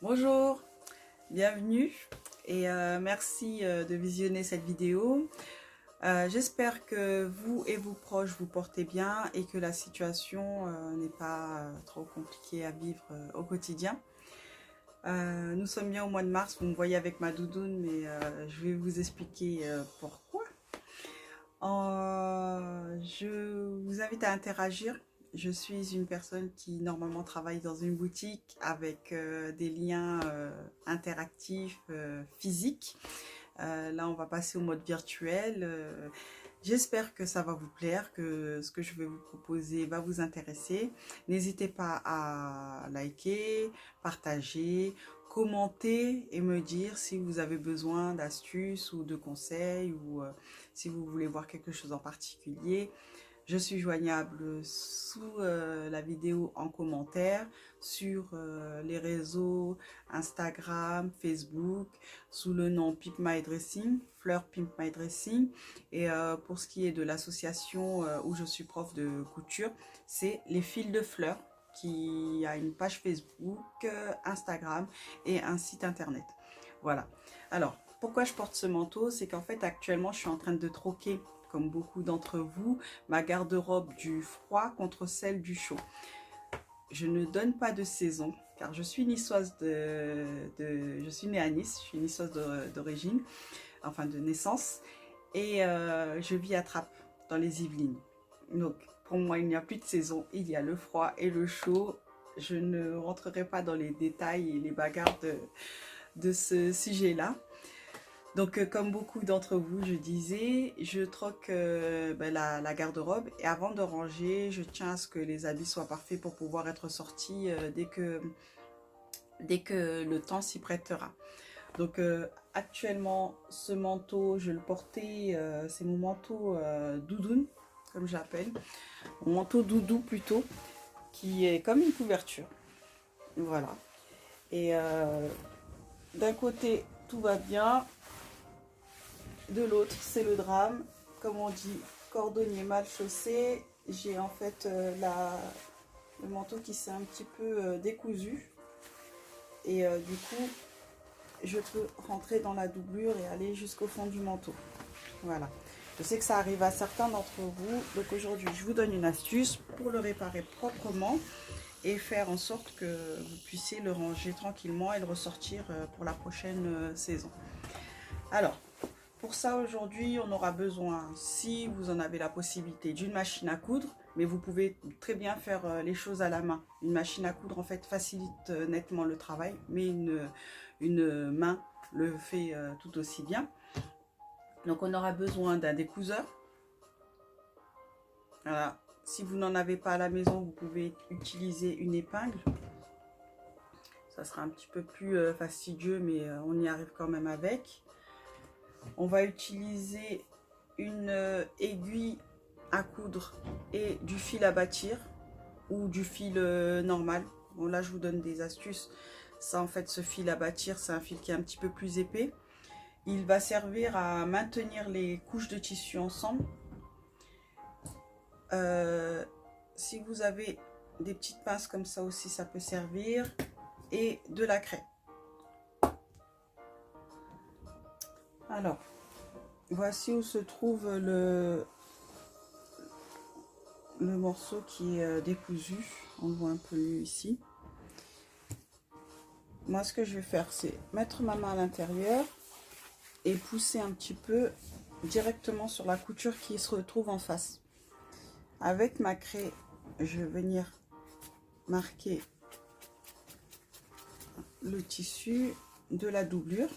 Bonjour, bienvenue et merci de visionner cette vidéo. J'espère que vous et vos proches vous portez bien et que la situation n'est pas trop compliquée à vivre au quotidien. Nous sommes bien au mois de mars, vous me voyez avec ma doudoune, mais je vais vous expliquer pourquoi. Je vous invite à interagir. Je suis une personne qui normalement travaille dans une boutique avec des liens interactifs, physiques. Là, on va passer au mode virtuel. J'espère que ça va vous plaire, que ce que je vais vous proposer va vous intéresser. N'hésitez pas à liker, partager, commenter et me dire si vous avez besoin d'astuces ou de conseils ou si vous voulez voir quelque chose en particulier. Je suis joignable sous la vidéo en commentaire sur les réseaux Instagram, Facebook, sous le nom Pimp My Dressing, Fleur Pimp My Dressing. Et pour ce qui est de l'association où je suis prof de couture, c'est Les Fils de Fleurs, qui a une page Facebook, Instagram et un site internet. Voilà. Alors, pourquoi je porte ce manteau? C'est qu'en fait, actuellement, je suis en train de troquer, comme beaucoup d'entre vous, ma garde-robe du froid contre celle du chaud. Je ne donne pas de saison, car je suis niçoise je suis née à Nice, je suis niçoise d'origine, enfin de naissance, et je vis à Trappes, dans les Yvelines. Donc, pour moi, il n'y a plus de saison, il y a le froid et le chaud. Je ne rentrerai pas dans les détails et les bagarres de ce sujet-là. Donc, comme beaucoup d'entre vous, je disais, je troque la garde-robe et avant de ranger, je tiens à ce que les habits soient parfaits pour pouvoir être sortis dès que le temps s'y prêtera. Donc, actuellement, ce manteau, je le portais, c'est mon manteau doudoune, comme j'appelle, mon manteau doudou plutôt, qui est comme une couverture. Voilà. Et d'un côté, tout va bien. De l'autre, c'est le drame. Comme on dit, cordonnier mal chaussé. J'ai en fait le manteau qui s'est un petit peu décousu. Et du coup, je peux rentrer dans la doublure et aller jusqu'au fond du manteau. Voilà. Je sais que ça arrive à certains d'entre vous. Donc aujourd'hui, je vous donne une astuce pour le réparer proprement et faire en sorte que vous puissiez le ranger tranquillement et le ressortir pour la prochaine saison. Alors, pour ça, aujourd'hui, on aura besoin, si vous en avez la possibilité, d'une machine à coudre, mais vous pouvez très bien faire les choses à la main. Une machine à coudre, en fait, facilite nettement le travail, mais une main le fait tout aussi bien. Donc, on aura besoin d'un découseur. Voilà. Si vous n'en avez pas à la maison, vous pouvez utiliser une épingle. Ça sera un petit peu plus fastidieux, mais on y arrive quand même avec. On va utiliser une aiguille à coudre et du fil à bâtir ou du fil normal. Bon, là, je vous donne des astuces. Ça, en fait, ce fil à bâtir, c'est un fil qui est un petit peu plus épais. Il va servir à maintenir les couches de tissu ensemble. Si vous avez des petites pinces comme ça aussi, ça peut servir. Et de la craie. Alors, voici où se trouve le morceau qui est décousu. On le voit un peu mieux ici. Moi, ce que je vais faire, c'est mettre ma main à l'intérieur et pousser un petit peu directement sur la couture qui se retrouve en face. Avec ma craie, je vais venir marquer le tissu de la doublure.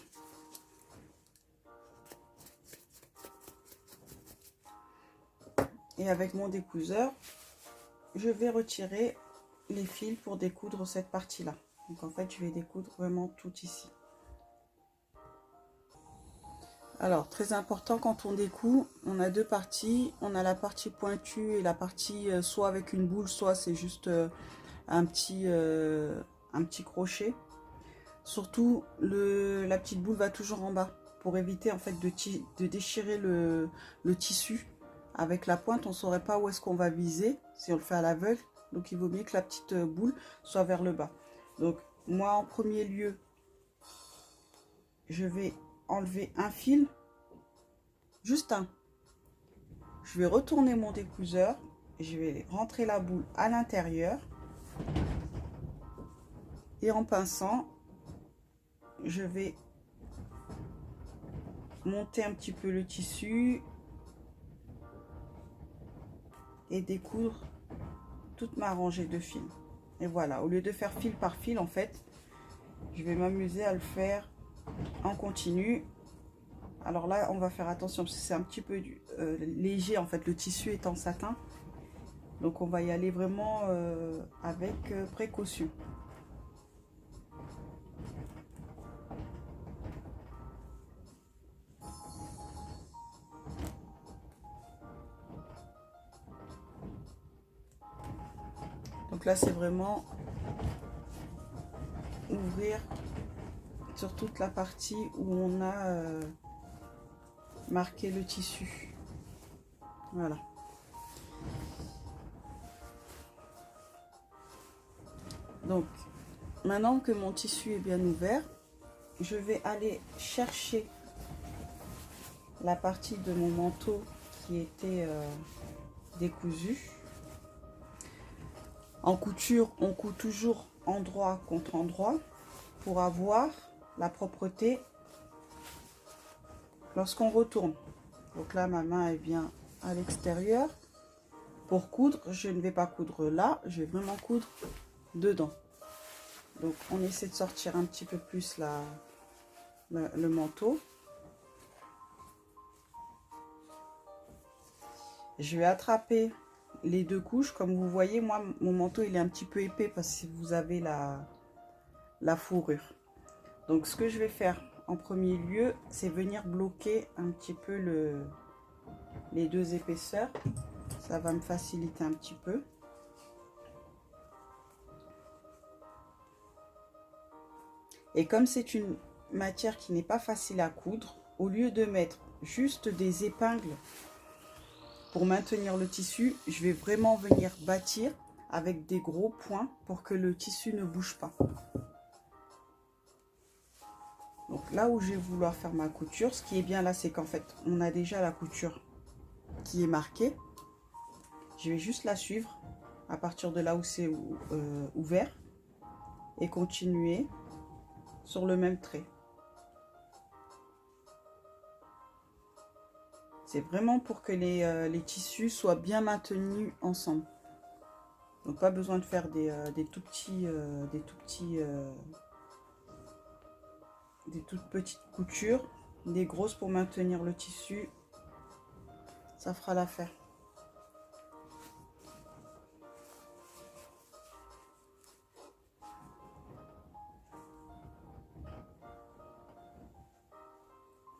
Et avec mon découseur, je vais retirer les fils pour découdre cette partie-là. Donc en fait, je vais découdre vraiment tout ici. Alors, très important, quand on découd, on a deux parties. On a la partie pointue et la partie soit avec une boule, soit c'est juste un petit crochet. Surtout, la petite boule va toujours en bas pour éviter en fait de déchirer le tissu. Avec la pointe, on ne saurait pas où est-ce qu'on va viser si on le fait à l'aveugle. Donc, il vaut mieux que la petite boule soit vers le bas. Donc, moi en premier lieu, je vais enlever un fil, juste un. Je vais retourner mon découseur, je vais rentrer la boule à l'intérieur et en pinçant, je vais monter un petit peu le tissu et découdre toute ma rangée de fils. Et voilà, au lieu de faire fil par fil, en fait, je vais m'amuser à le faire en continu. Alors là, on va faire attention parce que c'est un petit peu léger, en fait, le tissu est en satin. Donc on va y aller vraiment avec précaution. Donc là, c'est vraiment ouvrir sur toute la partie où on a marqué le tissu. Voilà. Donc, maintenant que mon tissu est bien ouvert, je vais aller chercher la partie de mon manteau qui était décousue. En couture, on coud toujours endroit contre endroit pour avoir la propreté lorsqu'on retourne. Donc là, ma main est bien à l'extérieur. Pour coudre, je ne vais pas coudre là, je vais vraiment coudre dedans. Donc on essaie de sortir un petit peu plus le manteau. Je vais attraper les deux couches. Comme vous voyez, moi, mon manteau, il est un petit peu épais parce que vous avez la fourrure. Donc, ce que je vais faire en premier lieu, c'est venir bloquer un petit peu les deux épaisseurs. Ça va me faciliter un petit peu. Et comme c'est une matière qui n'est pas facile à coudre, au lieu de mettre juste des épingles pour maintenir le tissu, je vais vraiment venir bâtir avec des gros points pour que le tissu ne bouge pas. Donc là où je vais vouloir faire ma couture, ce qui est bien là, c'est qu'en fait, on a déjà la couture qui est marquée. Je vais juste la suivre à partir de là où c'est ouvert et continuer sur le même trait. C'est vraiment pour que les tissus soient bien maintenus ensemble. Donc pas besoin de faire des toutes petites coutures, des grosses pour maintenir le tissu. Ça fera l'affaire.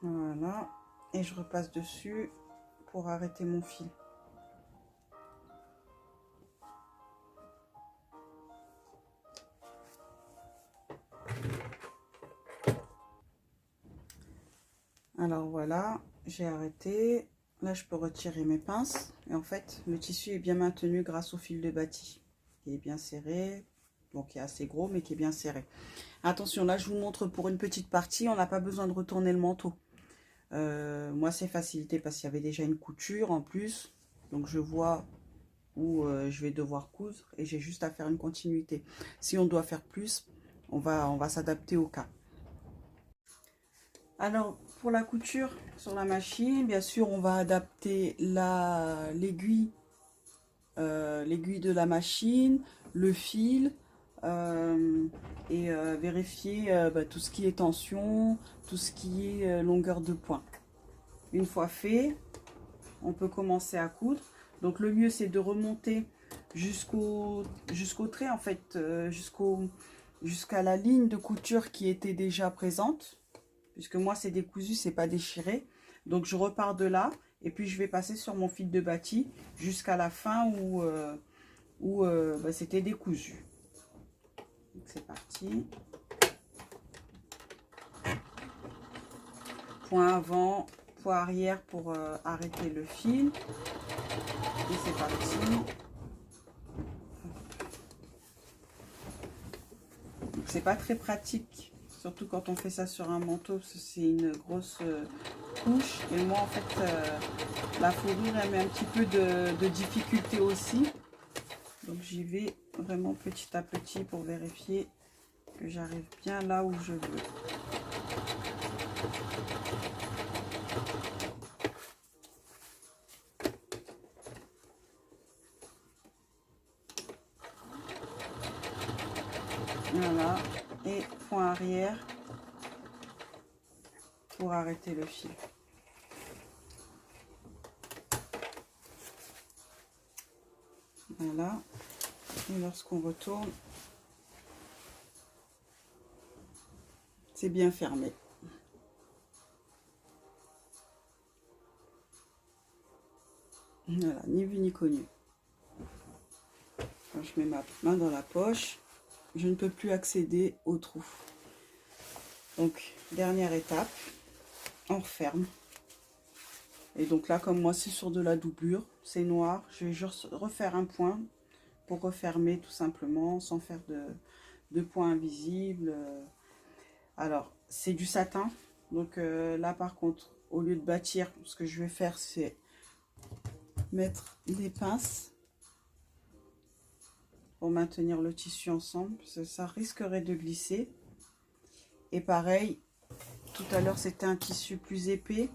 Voilà. Et je repasse dessus pour arrêter mon fil. Alors voilà, j'ai arrêté. Là, je peux retirer mes pinces. Et en fait, le tissu est bien maintenu grâce au fil de bâti. Qui est bien serré. Donc, qui est assez gros, mais qui est bien serré. Attention, là, je vous montre pour une petite partie. On n'a pas besoin de retourner le manteau. Moi, c'est facilité parce qu'il y avait déjà une couture en plus. Donc, je vois où je vais devoir coudre. Et j'ai juste à faire une continuité. Si on doit faire plus, on va s'adapter au cas. Alors, pour la couture sur la machine, bien sûr, on va adapter l'aiguille de la machine, le fil, et vérifier tout ce qui est tension, tout ce qui est longueur de point. Une fois fait, on peut commencer à coudre. Donc, le mieux, c'est de remonter jusqu'au trait, en fait, jusqu'à la ligne de couture qui était déjà présente. Puisque moi, c'est décousu, c'est pas déchiré. Donc, je repars de là. Et puis, je vais passer sur mon fil de bâti jusqu'à la fin où c'était décousu. C'est parti. Point avant, point arrière pour arrêter le fil. Et c'est parti. c'est pas très pratique, surtout quand on fait ça sur un manteau, parce que c'est une grosse couche. Et moi, en fait, la fourrure, elle met un petit peu de difficulté aussi. Donc j'y vais vraiment petit à petit pour vérifier que j'arrive bien là où je veux. Voilà, et point arrière pour arrêter le fil. Voilà, et lorsqu'on retourne, c'est bien fermé. Voilà, ni vu ni connu. Quand je mets ma main dans la poche, je ne peux plus accéder au trou. Donc, dernière étape, on referme. Et donc là, comme moi, c'est sur de la doublure, c'est noir, je vais juste refaire un point pour refermer tout simplement, sans faire de points invisibles. Alors, c'est du satin. Donc là, par contre, au lieu de bâtir, ce que je vais faire, c'est mettre des pinces pour maintenir le tissu ensemble, parce que ça risquerait de glisser. Et pareil, tout à l'heure, c'était un tissu plus épais.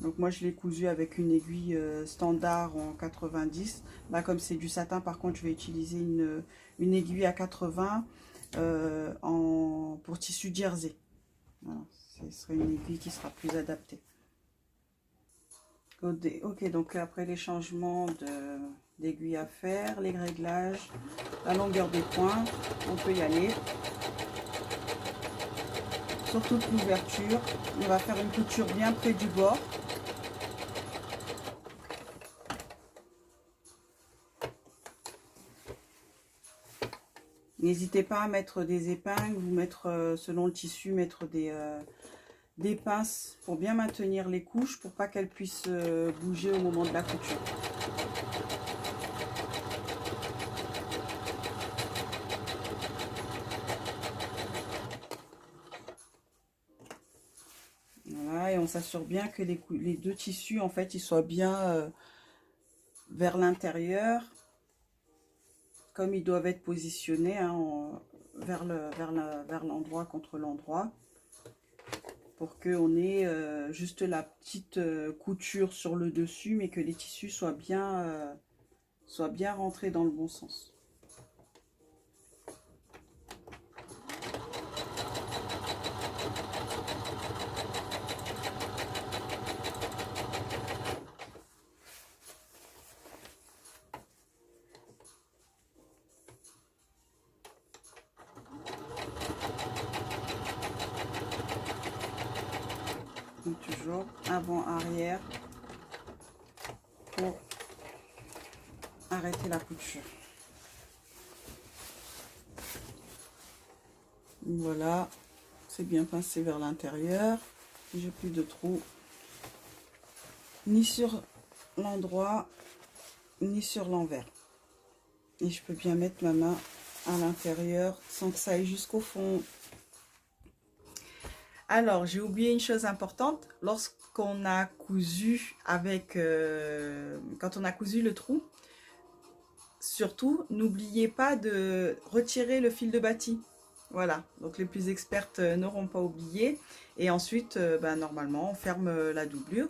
Donc moi, je l'ai cousu avec une aiguille standard en 90. Là, comme c'est du satin, par contre, je vais utiliser une aiguille à 80 pour tissu jersey. Voilà, ce serait une aiguille qui sera plus adaptée. Ok, donc après les changements d'aiguille à faire, les réglages, la longueur des points, on peut y aller. Sur toute l'ouverture, on va faire une couture bien près du bord. N'hésitez pas à mettre des épingles ou mettre, selon le tissu, mettre des pinces pour bien maintenir les couches, pour pas qu'elles puissent bouger au moment de la couture. Voilà, et on s'assure bien que les deux tissus, en fait, ils soient bien vers l'intérieur, comme ils doivent être positionnés, hein, vers l'endroit contre l'endroit, pour qu'on ait juste la petite couture sur le dessus, mais que les tissus soient bien rentrés dans le bon sens. Donc toujours avant arrière pour arrêter la couture. Voilà, c'est bien pincé vers l'intérieur. J'ai plus de trous ni sur l'endroit ni sur l'envers. Et je peux bien mettre ma main à l'intérieur sans que ça aille jusqu'au fond. Alors, j'ai oublié une chose importante. Lorsqu'on a cousu avec, quand on a cousu le trou, surtout, n'oubliez pas de retirer le fil de bâti. Voilà, donc les plus expertes n'auront pas oublié. Et ensuite, normalement, on ferme la doublure.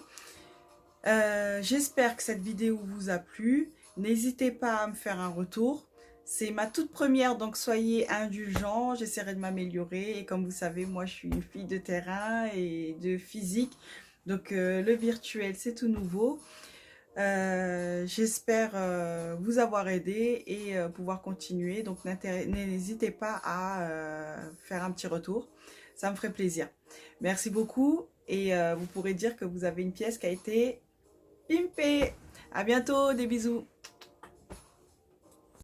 J'espère que cette vidéo vous a plu. N'hésitez pas à me faire un retour. C'est ma toute première, donc soyez indulgents, j'essaierai de m'améliorer. Et comme vous savez, moi je suis une fille de terrain et de physique. Donc le virtuel, c'est tout nouveau. J'espère vous avoir aidé et pouvoir continuer. Donc n'hésitez pas à faire un petit retour. Ça me ferait plaisir. Merci beaucoup et vous pourrez dire que vous avez une pièce qui a été pimpée. À bientôt, des bisous.